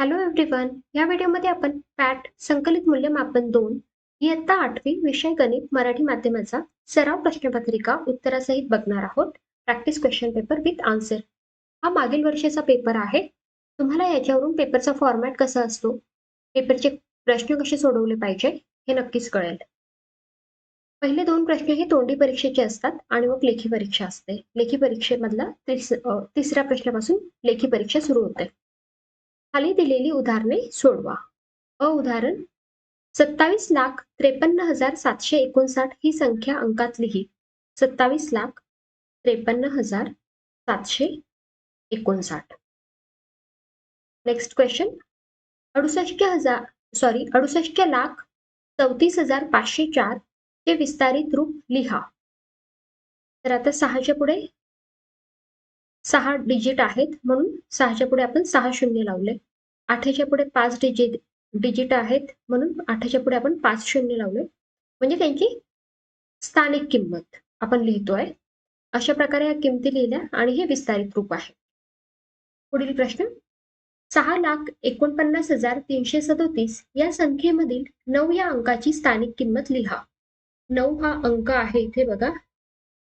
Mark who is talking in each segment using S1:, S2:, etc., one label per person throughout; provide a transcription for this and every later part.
S1: Hello everyone. या व्हिडिओमध्ये आपण पॅट संकलित मूल्यमापन 2 इयत्ता 8वी विषय गणित मराठी माध्यमाचा सराव प्रश्नपत्रिका उत्तरासहित बघणार आहोत. Practice question paper with answer. हा मागील वर्षाचा पेपर आहे. तुम्हाला याच्यावरून पेपरचा फॉर्मॅट कसा असतो, पेपरचे प्रश्न कसे सोडवले पाहिजे हे नक्कीच कळेल. पहिले 2 प्रश्न हे तोंडी परीक्षेचे असतात आणि मग लेखी परीक्षा असते. लेखी परीक्षेमधला तिसऱ्या प्रश्नापासून लेखी परीक्षा सुरू होते. खाली दिलेली उदाहरणे सोडवा. उदाहरण 27,53,759 ही संख्या अंकात लिही. 27,53,759. नेक्स्ट क्वेश्चन 68,34,504 चे विस्तारित रूप लिहा. तर आता 6च्या पुढे 6 डिजिट आहेत म्हणून 6च्या पुढे आपण 6 शून्य लावले. 8च्या पुढे 5 डिजिट आहेत म्हणून 8च्या पुढे आपण 5 शून्य लावले. म्हणजे त्यांची स्थानिक किंमत आपण लिहितोय. अशा प्रकारे या किमती लिहिल्या आणि हे विस्तारित रूप आहे. पुढील प्रश्न 6,49,337 या संख्येमधील 9 या अंकाची स्थानिक किंमत लिहा. 9 हा अंक आहे इथे बघा,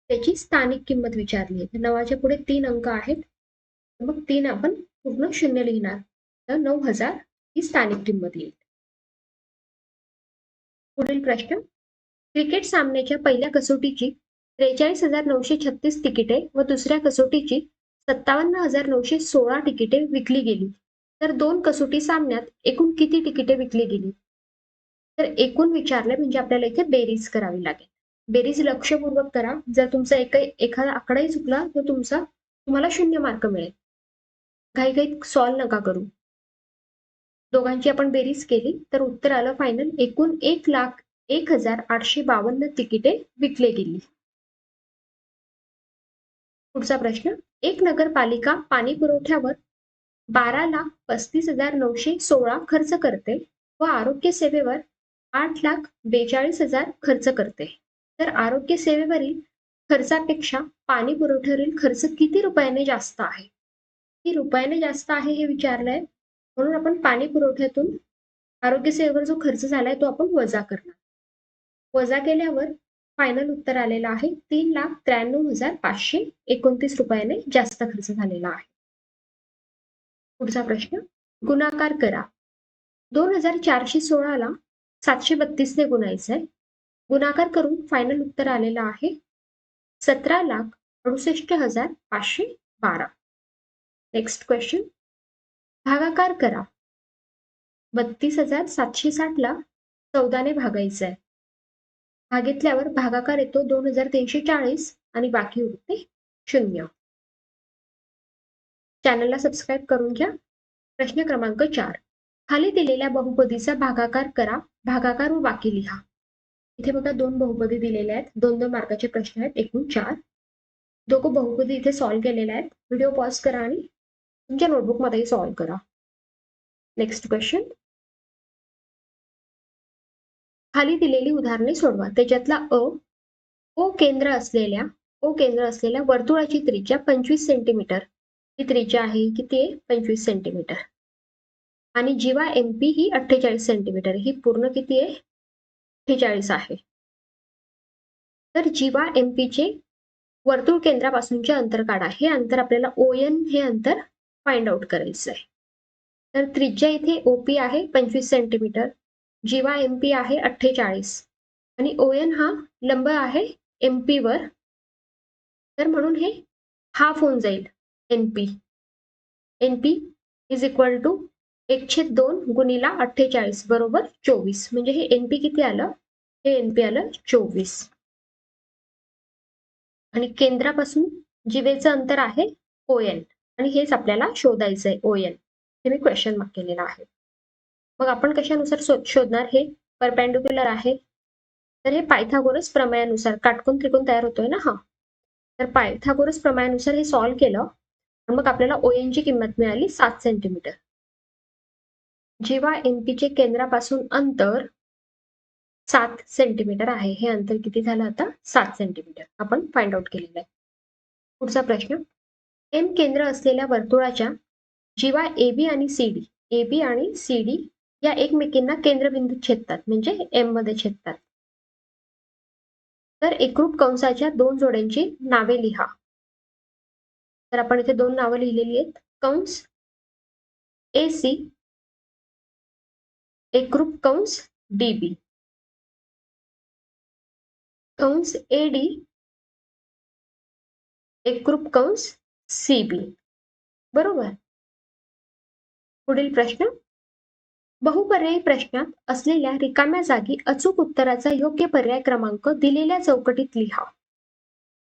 S1: त्याची स्थानिक किंमत विचारली आहे. 9च्या पुढे 3 अंक आहेत, मग 3 आपण पूर्ण शून्य लिहिणार, तर 9,000 ही स्थानिक किंमत येईल. पुढील प्रश्न क्रिकेट सामन्याच्या पहिल्या कसोटीची 43,936 तिकिटे व दुसऱ्या कसोटीची 57,916 तिकिटे विकली गेली, तर 2 कसोटी सामन्यात एकूण किती तिकिटे विकली गेली? तर एकूण विचारले म्हणजे आपल्याला इथे बेरीज करावी लागेल. बेरीज लक्षपूर्वक करा. जर तुमचा एखादा आकडाही चुकला तर तुम्हाला 0 मार्क मिळेल. घाईघाईत सॉल्व नका करू. दोघांची आपण बेरीज केली तर उत्तर आलं फायनल एकूण 1,01,852 तिकिटे विकले गेली. पुढचा प्रश्न एक नगरपालिका पाणी पुरवठ्यावर 12,35,916 खर्च करते व आरोग्य सेवेवर 8,42,000 खर्च करते, तर आरोग्य सेवेवरील खर्चापेक्षा पाणी पुरवठ्यावरील खर्च किती रुपयाने जास्त आहे? किती रुपयाने जास्त आहे हे विचारलंय, म्हणून आपण पाणी पुरवठ्यातून आरोग्य सेवेवर जो खर्च झालाय तो आपण वजा करणार. वजा केल्यावर फायनल उत्तर आलेलं आहे 3,93,529 रुपयाने जास्त खर्च झालेला आहे. पुढचा प्रश्न गुणाकार करा. 2,416 ला 732 ने गुणायचं आहे. गुणाकार करून फायनल उत्तर आलेलं आहे 17,68,512. नेक्स्ट क्वेश्चन भागाकार करा. 32,760 ला 14 ने भागायचं आहे. भागितल्यावर भागाकार येतो 2,340 आणि बाकी उरते 0. चॅनलला सबस्क्राईब करून घ्या. प्रश्न क्रमांक 4 खाली दिलेल्या बहुपदीचा भागाकार करा. भागाकार व बाकी लिहा. इथे बघा 2 बहुपदी दिलेल्या आहेत. 2-2 मार्काचे प्रश्न आहेत, एकूण 4. दोघं बहुपदी इथे सॉल्व्ह केलेल्या आहेत. व्हिडिओ पॉज करा आणि तुमच्या नोटबुक मध्ये सॉल्व्ह करा. नेक्स्ट क्वेश्चन खाली दिलेली उदाहरणे सोडवा. त्याच्यातला ओ केंद्र असलेल्या वर्तुळाची त्रिज्या 25 सेंटीमीटर ही त्रिज्या आहे. किती आहे? 25 सेंटीमीटर. आणि जीवा एमपी ही 48 सेंटीमीटर. ही पूर्ण किती आहे? 48 आहे. तर जीवा एमपीचे वर्तुळ केंद्रापासूनचे अंतर काढा. हे अंतर आपल्याला ON हे अंतर फाइंड आउट करायचं आहे. तर त्रिज्या इथे OP आहे 25 सेंटीमीटर, जीवा MP आहे 48 आणि ON हा लंब आहे MP वर, तर म्हणून हे हाफ होऊन जाईल NP. NP is equal to 1/2 गुणिला 48 बरोबर 24. म्हणजे हे NP किती आलं? हे NP आलं 24. आणि केंद्रापासून जीवेचं अंतर आहे ON आणि हेच आपल्याला शोधायचं आहे ON. हे मी क्वेश्चन मार्क केलेला आहे. मग आपण कशानुसार शोधणार? हे परपेंडिक्युलर आहे, तर हे पायथागोरस प्रमेयानुसार काटकोन त्रिकोण तयार होतोय ना. हा, तर पायथागोरस प्रमेयानुसार हे सॉल्व्ह केलं आणि मग आपल्याला ON ची किंमत मिळाली 7 सेंटीमीटर. जेव्हा MP चे केंद्रापासून अंतर 7 सेंटीमीटर आहे. हे अंतर किती झालं आता? 7 सेंटीमीटर आपण फाइंड आउट केलेलं आहे. पुढचा प्रश्न M केंद्र असलेल्या वर्तुळाच्या जीवा AB आणि CD ए बी आणि सी डी या एकमेकींना केंद्रबिंदूत छेदतात म्हणजे एम मध्ये छेदतात. तर एकरूप कंसाच्या दोन जोड्यांची नावे लिहा. तर आपण इथे दोन नावं लिहिलेली आहेत. कंस ए सी एकरूप कंस डी बी. कंस ए डी एकरूप कंस सी बी. बरोबर. पुढील प्रश्न. बहुपर्यायी प्रश्नात असलेल्या रिकाम्या जागी अचूक उत्तराचा योग्य पर्याय क्रमांक दिलेल्या चौकटीत लिहा.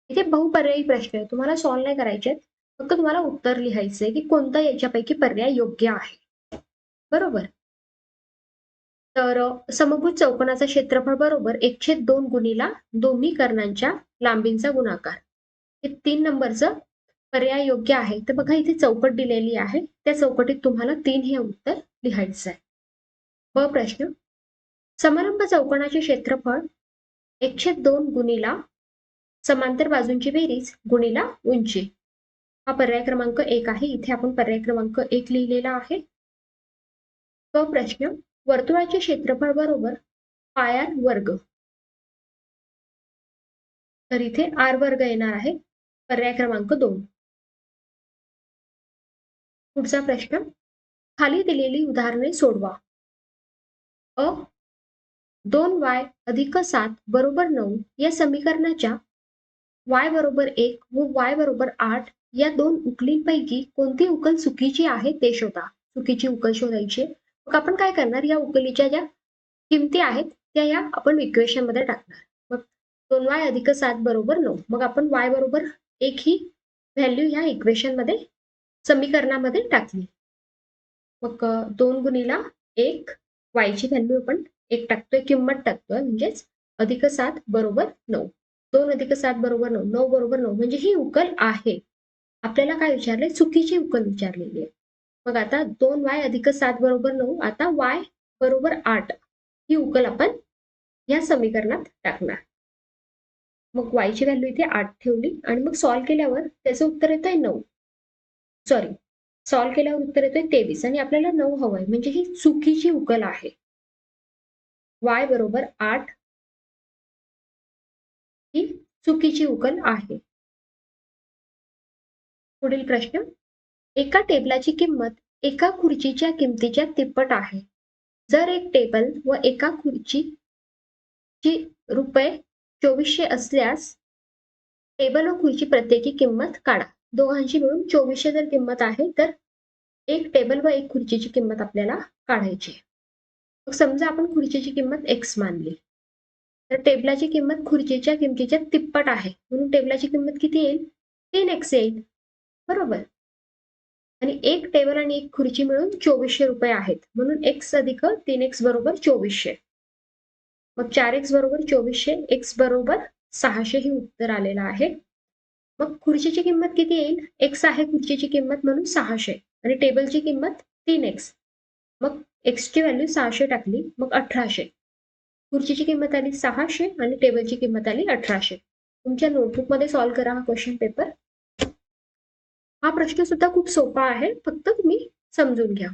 S1: इथे बहुपर्यायी प्रश्न आहे, तुम्हाला सॉल्व्ह नाही करायचे, फक्त तुम्हाला उत्तर लिहायचंय की कोणता याच्यापैकी पर्याय योग्य आहे. बरोबर. तर समभुज चौकोनाचं क्षेत्रफळ बरोबर 1/2 गुणिला दोन्ही कर्णांच्या लांबींचा गुणाकार. हे 3 नंबरचं पर्याय योग्य आहे. तर बघा इथे चौकट दिलेली आहे, त्या चौकटीत तुम्हाला 3 हे उत्तर लिहायचं आहे. ब प्रश्न. समलंब चौकोनाचे क्षेत्रफळ 1/2 गुणिला समांतर बाजूंची बेरीज गुणिला उंची. हा पर्याय क्रमांक 1 आहे. इथे आपण पर्याय क्रमांक 1 लिहिलेला आहे. क प्रश्न. वर्तुळाचे क्षेत्रफळ बरोबर पाय वर्ग. तर इथे आर वर्ग येणार आहे. पर्याय क्रमांक 2. पुढचा प्रश्न. खाली दिलेली उदाहरणे सोडवा. अ 2y अधिक 7 बरोबर 9 या समीकरणाच्या y बरोबर 1 व y बरोबर 8 या दोन उकलींपैकी कोणती उकल चुकीची आहे ते शोधा. चुकीची उकल शोधायची. मग आपण काय करणार, या उकलीच्या ज्या किमती आहेत त्या या आपण इक्वेशन मध्ये टाकणार. मग 2y अधिक 7 बरोबर 9. मग आपण y बरोबर 1 ही व्हॅल्यू ह्या इक्वेशन मध्ये समीकरणामध्ये टाकली. मग 2 गुणिला 1 y ची व्हॅल्यू आपण 1 टाकतोय, किंमत टाकतोय, म्हणजेच अधिक 7 बरोबर 9. 2 अधिक 7 बरोबर 9. 9 बरोबर 9 म्हणजे ही उकल आहे. आपल्याला काय विचारले, चुकीची उकल विचारलेली आहे. मग आता 2y अधिक 7 बरोबर 9. आता y बरोबर 8 ही उकल आपण या समीकरणात टाकणार. मग y ची व्हॅल्यू इथे 8 ठेवली आणि मग सॉल्व्ह केल्यावर त्याचं उत्तर येतंय 9. सॉल्व्ह केल्यावर उत्तर येतोय 23 आणि आपल्याला 9 हवंय, म्हणजे ही चुकीची उकल आहे. y बरोबर 8 ही चुकीची उकल आहे. पुढील प्रश्न. एका टेबलाची किंमत एका खुर्चीच्या किमतीच्या तिप्पट आहे. जर एक टेबल व एका खुर्चीची रुपये 2400 असल्यास टेबल व खुर्ची प्रत्येकी किंमत काढा. दोघांची मिळून 2400 जर किंमत आहे तर एक टेबल व एक खुर्चीची किंमत आपल्याला काढायची. मग समजा आपण खुर्चीची किंमत x मानली, तर टेबलाची किंमत खुर्चीच्या किमतीच्या तिप्पट आहे, म्हणून टेबलाची किंमत किती येईल, 3x येईल. बरोबर. आणि एक टेबल आणि एक खुर्ची मिळून 2400 रुपये आहेत, म्हणून x अधिक 3x बरोबर 2400. मग 4x बरोबर 2400, x बरोबर 600 ही उत्तर आलेलं आहे. मग खुर्चीची किंमत किती येईल, x आहे खुर्चीची किंमत म्हणून 600 आणि टेबलची किंमत 3x. मग x ची व्हॅल्यू 600 टाकली, मग 1800. खुर्चीची किंमत आली 600 आणि टेबलची किंमत आली 1800. तुमच्या नोटबुक मध्ये सॉल्व्ह करा हा क्वेश्चन पेपर. हा प्रश्न सुद्धा खूप सोपा आहे, फक्त तुम्ही समजून घ्या.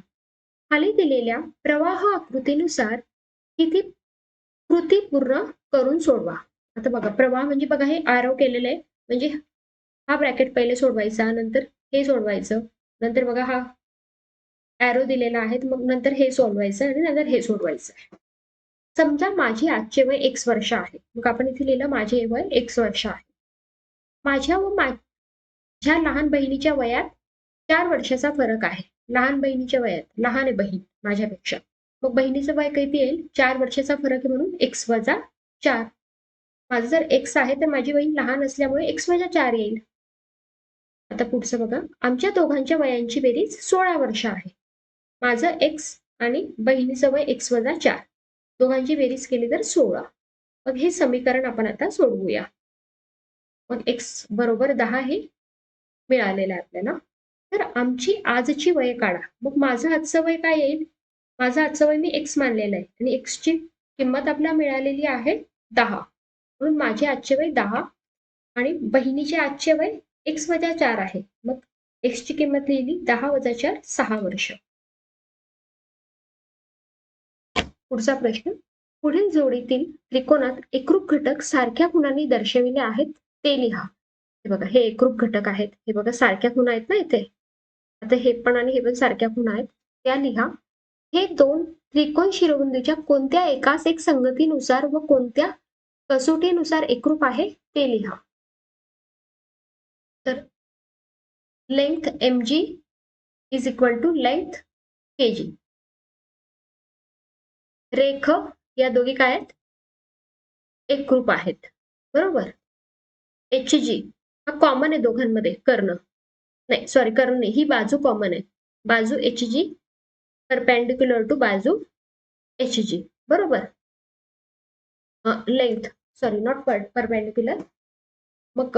S1: खाली दिलेल्या प्रवाह आकृतीनुसार किती कृती पूर्ण करून सोडवा. आता बघा, प्रवाह म्हणजे बघा हे आरव केलेलं आहे, म्हणजे हा ब्रॅकेट पहिले सोडवायचा, नंतर हे सोडवायचं, नंतर बघा हा एरो दिलेला आहे, मग नंतर हे सोडवायचं आणि नंतर हे सोडवायचं. समजा माझी आजचे वय x वर्ष आहे. मग आपण इथे लिहिलं माझे वय x वर्ष आहे. माझ्या व माझ्या लहान बहिणीच्या वयात 4 वर्षाचा फरक आहे. लहान बहिणीच्या वयात, लहान आहे बहीण माझ्यापेक्षा, मग बहिणीचं वय किती येईल, 4 वर्षाचा फरक आहे म्हणून x वजा 4. माझं जर x आहे तर माझी बहीण लहान असल्यामुळे x वजा 4 येईल. आता पुढचं बघा, आमच्या दोघांच्या वयांची बेरीज 16 वर्ष आहे. माझं x आणि बहिणीचं वय x वजा 4, दोघांची बेरीज केली तर 16. मग हे समीकरण आपण आता सोडवूया. मग x बरोबर 10 हे मिळालेलं आहे आपल्याला. तर आमची आजची वय काढा. मग माझं आजचं वय काय येईल, माझं आजचं वय मी x मानलेलं आहे आणि x ची किंमत आपल्याला मिळालेली आहे 10, म्हणून माझे आजचे वय 10 आणि बहिणीचे आजचे वय x वजा 4 आहे. मग x ची किंमत लिहिली 10 वजा 4 6 वर्ष. पुढचा प्रश्न, पुढील जोडीतील त्रिकोणात एकरूप घटक सारख्या खुणांनी दर्शविले आहेत ते लिहा. हे बघा, हे एकरूप घटक आहेत. हे बघा सारख्या खुणा आहेत ना इथे. आता हे पण आणि हे पण सारख्या खुणा आहेत, त्या लिहा. हे दोन त्रिकोण शिरोबिंदूच्या कोणत्या एकास एक संगतीनुसार व कोणत्या कसोटीनुसार एकरूप आहे ते लिहा. तर length mg is equal to length kg. रेख या दोघी काय आहेत, एकरूप आहेत, बरोबर. hg हा कॉमन आहे दोघांमध्ये, कर्ण नाही, सॉरी कर्ण नाही, ही बाजू कॉमन आहे. बाजू hg परपेंडिक्युलर टू बाजू hg, बरोबर. Length, sorry not perpendicular. मग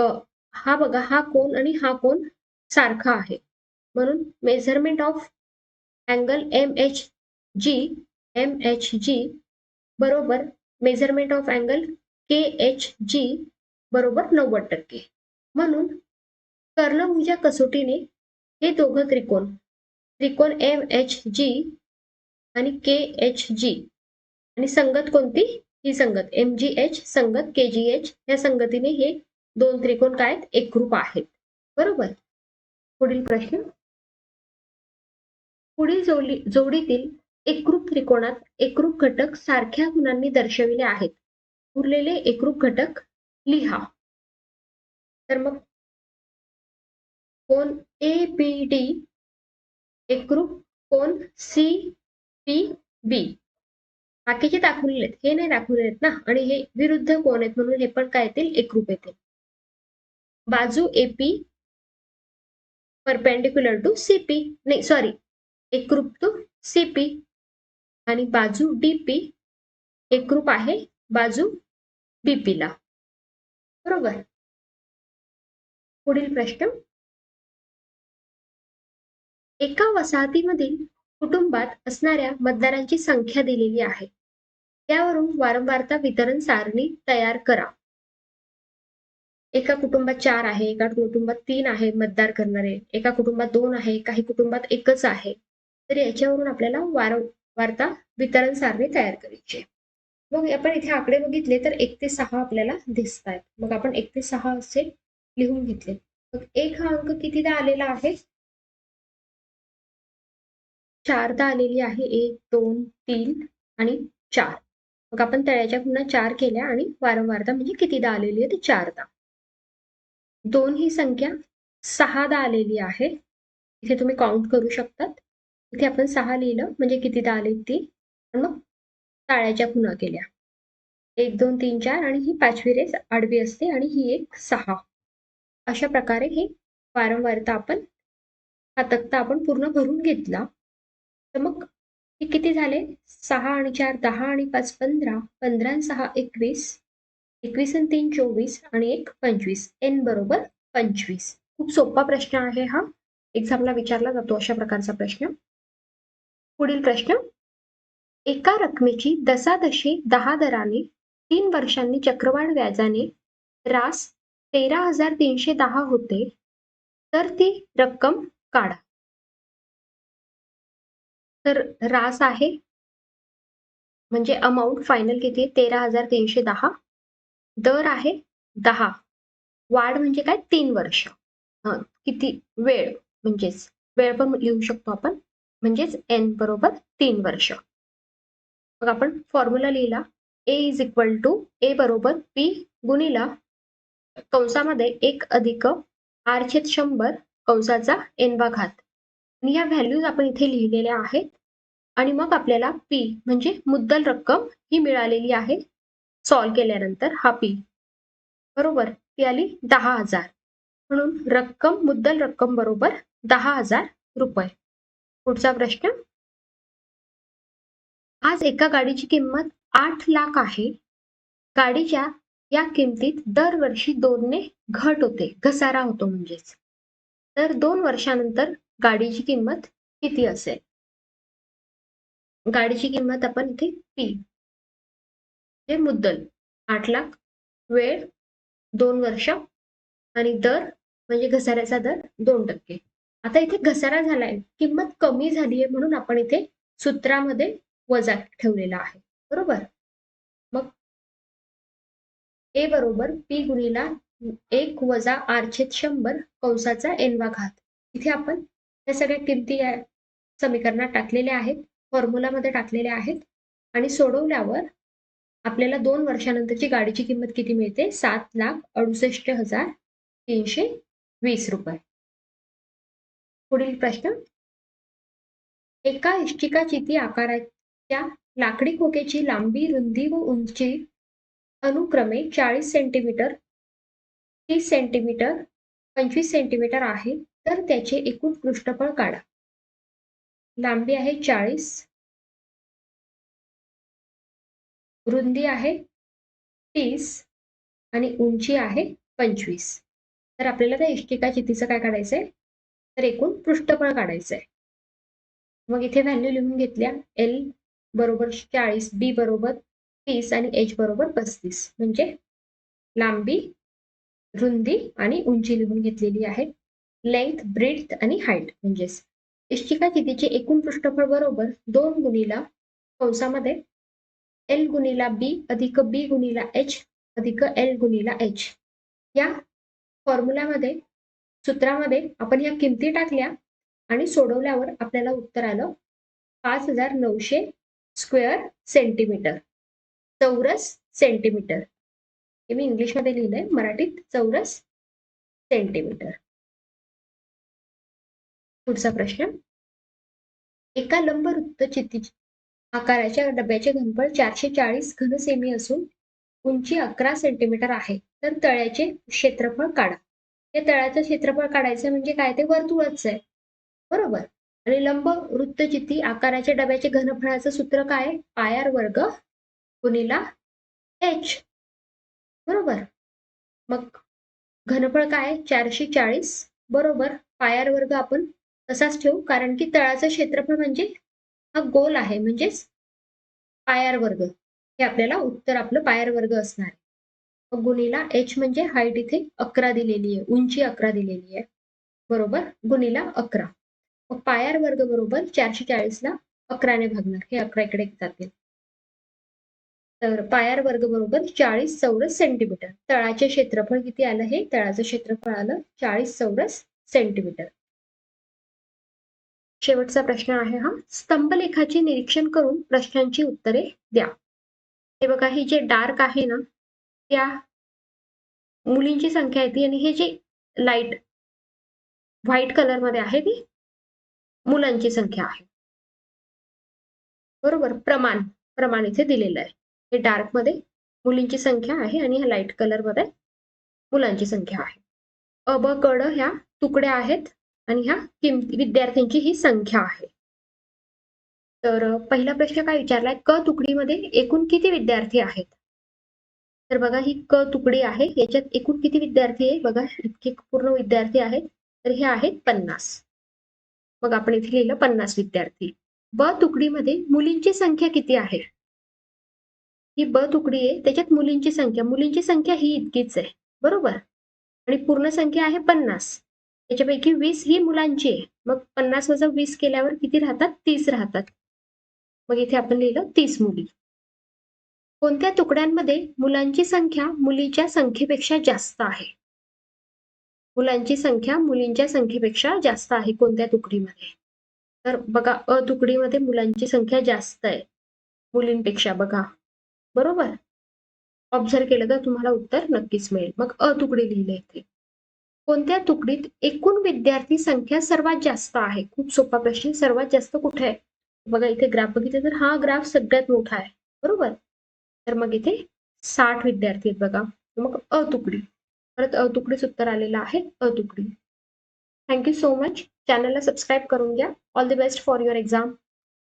S1: हा बघा, हा कोन आणि हा कोन सारखा आहे, म्हणून मेजरमेंट ऑफ अँगल MHG बरोबर मेजरमेंट ऑफ अँगल KHG बरोबर 90%. म्हणून कर्णभुजा कसोटीने हे दोघं त्रिकोण MHG आणि KHG आणि संगत कोणती, ही संगत MGH संगत KGH, या संगतीने हे दोन त्रिकोण काय आहेत, एकरूप आहेत, बरोबर. पुढील प्रश्न, पुढील जोडीतील एकरूप त्रिकोणात एकरूप घटक सारख्या गुणांनी दर्शविले आहेत. उरलेले एकरूप घटक लिहा. तर मग कोन ABD एकरूप कोन CPB. बाकीचे दाखवलेले आहेत, हे नाही दाखवलेले आहेत ना, आणि हे विरुद्ध कोन आहेत म्हणून हे पण काय येतील, एकरूप येतील. बाजू AP परपेंडिक्युलर टू CP, नाही सॉरी, एकरूप टू CP, आणि बाजू DP एकरूप आहे बाजू BP ला, बरोबर. पुढील प्रश्न, एका वसाहतीमधील कुटुंबात असणाऱ्या मतदारांची संख्या दिलेली आहे. त्यावरून वारंवारता वितरण सारणी तयार करा. एका कुटुंबात 4 आहे, एका कुटुंबात 3 आहे मतदार करणारे, एका कुटुंबात 2 आहे, काही कुटुंबात एकच आहे. तर याच्यावरून आपल्याला वारंवारता वितरण सारणी तयार करायची. मग आपण इथे आकडे बघितले तर 1 ते 6 आपल्याला दिसत आहेत. मग आपण 1 ते 6 असे लिहून घेतले. मग 1 हा अंक कितीदा आलेला आहे, 4दा आलेली आहे. 1 2 3 आणि 4. मग आपण तळ्याच्या पुन्हा 4 केल्या आणि वारंवारता म्हणजे कितीदा आलेली आहे, ते 4दा. 2 ही संख्या 6दा आलेली आहे. इथे तुम्ही काउंट करू शकतात. इथे आपण 6 लिहिलं म्हणजे कितीदा आली ती, मग टाळ्याच्या खुणा केल्या. 1 2 3 4 आणि ही 5वी रेष आडवी असते आणि ही एक 6. अशा प्रकारे हे वारंवारता आपण, हा तक्ता आपण पूर्ण भरून घेतला. तर मग हे किती झाले, 6 आणि 4 10 आणि 5 15, 15 आणि 6 21, 21 आणि 3 24 आणि 1 25, n बरोबर 25. खूप सोपा प्रश्न आहे हा, एक्झामला विचारला जातो अशा प्रकारचा प्रश्न. पुढील प्रश्न, एका रकमेची दशादशी 10 दराने 3 वर्षांनी चक्रवाढ व्याजाने रास 13,310 होते, तर ती रक्कम काढा. तर रास आहे म्हणजे अमाऊंट फायनल किती आहे, 13,310. दर आहे 10. वाढ म्हणजे काय, 3 वर्ष. किती वेळ, म्हणजेच वेळ पण लिहू शकतो आपण, म्हणजेच n बरोबर 3 वर्ष. मग आपण फॉर्म्युला लिहिला, A is equal to A बरोबर P गुणिला कंसामध्ये 1 अधिक R/100 कंसाचा n वा घात. आणि या व्हॅल्यूज आपण इथे लिहिलेल्या आहेत. आणि मग आपल्याला P म्हणजे मुद्दल रक्कम ही मिळालेली आहे. सॉल्व केल्यानंतर हा P बरोबर ती आली 10,000. म्हणून रक्कम, मुद्दल रक्कम बरोबर 10,000 रुपये. पुढचा प्रश्न, आज एका गाडीची किंमत 8 लाख आहे. गाडीच्या या किमतीत दरवर्षी 2 ने घट होते, घसारा होतो म्हणजेच. तर 2 वर्षानंतर गाडीची किंमत किती असेल. गाडीची किंमत आपण इथे P हे मुद्दल 8 लाख, वेळ 2 वर्ष आणि दर म्हणजे घसाऱ्याचा दर 2%. आता इथे घसारा झालाय, किंमत कमी झाली आहे, म्हणून आपण इथे सूत्रामध्ये वजा ठेवलेला आहे, बरोबर. मग ए बरोबर पी गुणिला 1 वजा r/100 कंसाचा n वा घात. इथे आपण या सगळ्या किमती या समीकरणात टाकलेल्या आहेत, फॉर्म्युलामध्ये टाकलेल्या आहेत आणि सोडवल्यावर आपल्याला 2 वर्षानंतरची गाडीची किंमत किती मिळते? 7,68,320 रुपये. पुढील प्रश्न, एका इष्टिका चिती आकाराच्या लाकडी खोक्याची लांबी, रुंदी व उंची अनुक्रमे 40 सेंटीमीटर, 30 सेंटीमीटर, 25 सेंटीमीटर आहे, तर त्याचे एकूण पृष्ठफळ काढा. लांबी आहे 40, रुंदी आहे 30 आणि उंची आहे 25. तर आपल्याला त्या इष्टिका चितीचं काय काढायचंय? तर एकूण पृष्ठफळ काढायचंय. मग इथे व्हॅल्यू लिहून घेतल्या. L बरोबर 40, B बरोबर 30 आणि H बरोबर 35. म्हणजे लांबी, रुंदी आणि उंची लिहून घेतलेली आहे. लेंथ, ब्रेड्थ आणि हाईट म्हणजेच इष्टिका चितीचे एकूण पृष्ठफळ बरोबर 2 गुणिला कंसामध्ये L गुणिला B अधिक B गुणिला H अधिक L गुणिला H. या फॉर्म्युल्यामध्ये, सूत्रामध्ये आपण या किमती टाकल्या आणि सोडवल्यावर आपल्याला उत्तर आलं 5,900 स्क्वेअर सेंटीमीटर, चौरस सेंटीमीटर. हे मी इंग्लिशमध्ये लिहिलंय, मराठीत चौरस सेंटीमीटर. पुढचा प्रश्न, एका लंबवृत्त चिती आकाराच्या डब्याचे घनफळ 440 घनसेमी असून उंची 11 सेंटीमीटर आहे, तर तळ्याचे क्षेत्रफळ काढा. हे तळ्याचं क्षेत्रफळ काढायचं म्हणजे काय? ते वर्तुळच आहे, बरोबर. आणि लंब वृत्तचिती आकाराच्या डब्याचे घनफळाचं सूत्र काय? पाय वर्ग गुणिला h, बरोबर. मग घनफळ काय? 440 बरोबर पाय वर्ग आपण तसाच ठेवू, कारण की तळाचं क्षेत्रफळ म्हणजे हा गोल आहे, म्हणजेच पाय वर्ग. हे आपल्याला उत्तर आपलं पाय वर्ग असणार आहे. मग गुणिला h म्हणजे हाईट इथे 11 दिलेली आहे, उंची 11 दिलेली आहे, बरोबर, गुणिला 11. मग पाय वर्ग बरोबर 440 ला 11 ने भागणार, हे 11 इकडे जातील. तर पाय वर्ग बरोबर 40 चौरस सेंटीमीटर. तळाचे क्षेत्रफळ किती आलं? हे तळाचं क्षेत्रफळ आलं 40 चौरस सेंटीमीटर. शेवटचा प्रश्न आहे हा. स्तंभलेखाचे निरीक्षण करून प्रश्नांची उत्तरे द्या. हे बघा, ही जे डार्क आहे ना, त्या मुलींची संख्या आहे ती, आणि हे जे लाईट व्हाईट कलर मध्ये आहे ती मुलांची संख्या आहे, बरोबर. प्रमाण इथे दिलेलं आहे. हे डार्क मध्ये मुलींची संख्या आहे आणि ह्या लाईट कलर मध्ये मुलांची संख्या आहे. अ, ब, क, ड ह्या तुकड्या आहेत आणि ह्या विद्यार्थ्यांची ही संख्या आहे. तर पहिला प्रश्न काय विचारलाय? क तुकडीमध्ये एकूण किती विद्यार्थी आहेत? तर बघा, ही क तुकडी आहे, याच्यात एकूण किती विद्यार्थी आहे? बघा, इतके पूर्ण विद्यार्थी आहेत, तर हे आहेत 50. मग आपण इथे लिहिलं 50 विद्यार्थी. ब तुकडीमध्ये मुलींची संख्या किती आहे? ही ब तुकडी आहे, त्याच्यात मुलींची संख्या ही इतकीच आहे, बरोबर. आणि पूर्ण संख्या आहे 50. त्याच्यापैकी 20 ही मुलांची आहे. मग 50 वजा 20 केल्यावर किती राहतात? 30 राहतात. मग इथे आपण लिहिलं 30 मुली. कोणत्या तुकड्यांमध्ये मुलांची संख्या मुलीच्या संख्येपेक्षा जास्त आहे? मुलांची संख्या मुलींच्या संख्येपेक्षा जास्त आहे कोणत्या तुकडीमध्ये? तर बघा, अ तुकडीमध्ये मुलांची संख्या जास्त आहे मुलींपेक्षा, बघा, बरोबर. ऑब्झर्व केलं तर तुम्हाला उत्तर नक्कीच मिळेल. मग अ तुकडी लिहिले इथे. कोणत्या तुकडीत एकूण विद्यार्थी संख्या सर्वात जास्त आहे? खूप सोपा प्रश्न. सर्वात जास्त कुठे आहे? बघा, इथे ग्राफ बघितलं तर हा ग्राफ सगळ्यात मोठा आहे, बरोबर. तर मग इथे 60 विद्यार्थी आहेत, बघा. मग अ तुकडी, परत अ तुकडीच उत्तर आलेलं आहे, अ तुकडी. Thank you so much. चॅनलला सबस्क्राईब करून घ्या. All the best for your exam.